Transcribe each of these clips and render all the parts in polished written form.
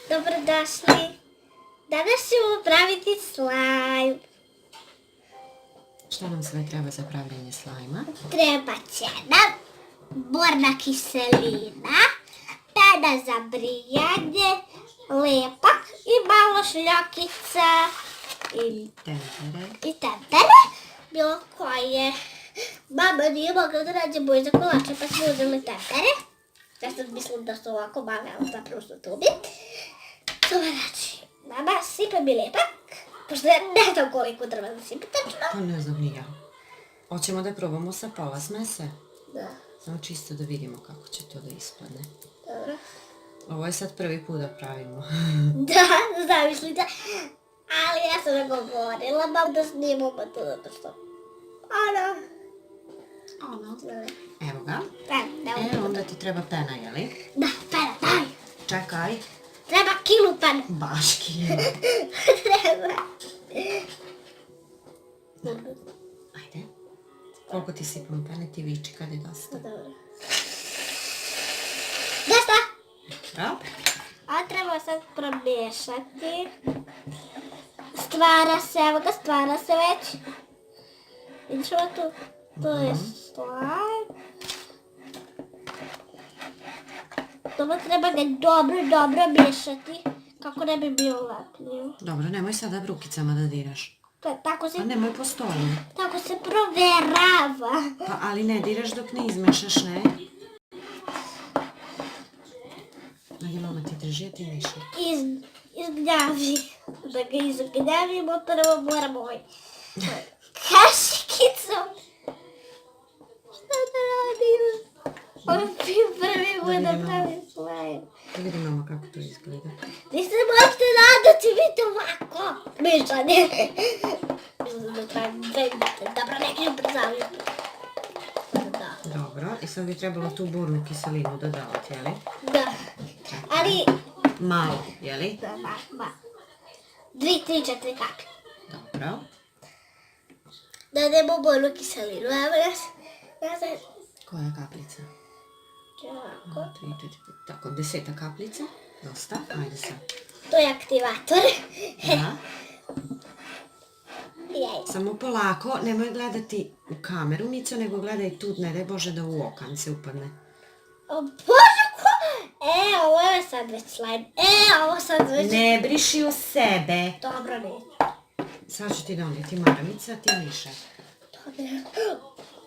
Dobrodošli. Danas ćemo praviti slajm. Šta nam sve treba za pravljanje slajma? Treba će nam borna kiselina, pena za brijanje, lepak i malo šljokica i tempere, bilo koje. Mama nije mogla da nađe boje za kolače, pa smo uzeli tempere. Ja sam mislim da su ovako male, ali zapravo su tubi. Znači, mama sipa mi lepak, pošto ja ne znam koliko treba da sipa tačno. Pa ne znam ni ja. Hoćemo da probamo sa pola smese? Da. Samo čisto da vidimo kako će to da ispadne. Dobro. Ovo je sad prvi put da pravimo. Da, zamislite. Ali ja sam nagovorila, mam da snimamo to zato što... Ono. Evo ga. Evo. Onda ti treba pena, jeli? Da, pena, daj. Čekaj. Treba kilu pena. Baš kilo. Treba. Ajde. Koliko ti sipamo pene, ti viči kad je dosta. Dobro. Dosta. Dobro. A treba sad promiješati. Stvara se, evo ga, stvara se već. Vidiš ovo tu? To je slajm. Ovo treba ga dobro miješati, kako ne bi bio lakljiv. Dobro, nemoj sada rukicama da diraš. Tako se, Pa nemoj po stolu. tako se proverava. Pa ali ne diraš dok ne izmešaš, ne? Ajde, mama ti drži, a ti mišli. Izgnjavi. Da ga izgnjavimo, prvo moramo kašikicom. Šta da radim? On prvi bude da pravi slajm. Da vidi mama kako to izgleda. Nisam uopšte nadati vidite ovako. Mišanje. Mislim da pravim dobro neki ubrzavim. Da. Dobro, i sad bi trebalo tu bornu kiselinu dodavati, jeli? Da. Ali... Malo, jeli? Da, ma. 2, 3, 4 kapi. Dobro. Dodajemo bornu kiselinu. Evo ja sam... Koja kaplica? Tako. 3, 4, 5, tako, 10 kaplica. Dosta, ajde sad. To je aktivator. Da. Jej. Samo polako, nemoj gledati u kameru, Mico, nego gledaj tu, ne daj Bože da u okance upadne. O Bože, ko? Ovo je sad već slajm. Ovo sad već... Ne briši u sebe. Dobro, ne. Sad ću ti donijeti maramica, ti miše.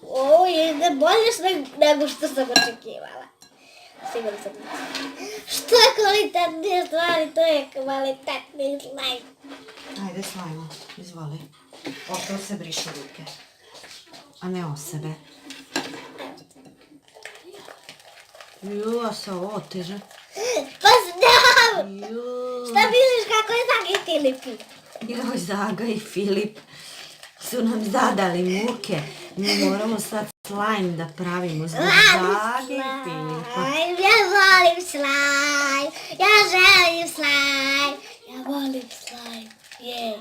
Ovo ide bolje nego što sam očekivala. Sigurno sam. Što je kvalitetnije stvari, to je kvalitetniji slajm. Ajde, slajmo, izvoli. Ovo se brišu ruke, a ne o sebe. Juo, se ovo oteže. Pa znam! Šta misliš kako je Zaga i Filip? Joj, Zaga i Filip su nam zadali muke. Mi moramo sad slajm da pravimo zbog Zage i Filipa. Ja volim slajm, ja želim slajm, ja volim slajm, jej.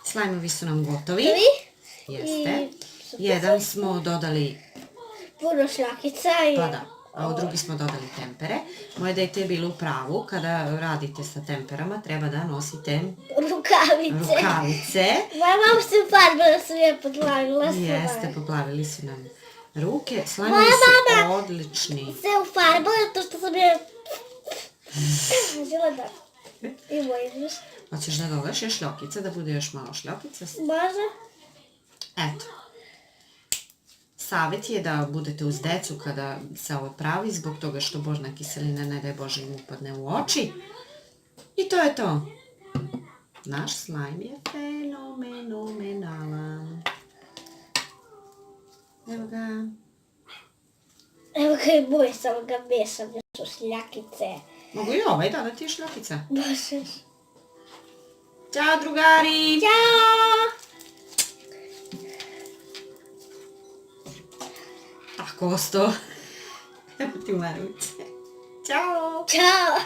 Slajmovi su nam gotovi. Jeste. super. Jedan smo dodali, Puno šljakica i... pa da, a u drugi smo dodali tempere. Moje dete je bilo u pravu, kada radite sa temperama treba da nosite rukavice. Moja mama se ufarbila, sam je podlavila sve. Jeste, poplavili su nam ruke. Slajmovi su odlični. Se ufarbila to što sam je... Žela da... I moj izmiš. Hoćeš da dodaš još šljokice, da bude još malo šljokice? Može? Eto. Savjet je da budete uz decu kada se ovo pravi, zbog toga što božna kiselina, ne daj Bože, im upadne u oči. I to je to. Naš slajm je fenomenalan. Okej, boj sam ga mešam, da su šljakice. Mogu i ovaj, da ti je šljakica. Možeš. Ćao drugari! Ćao! Tako osto. Evo ti u ruce. Ćao! Ćao!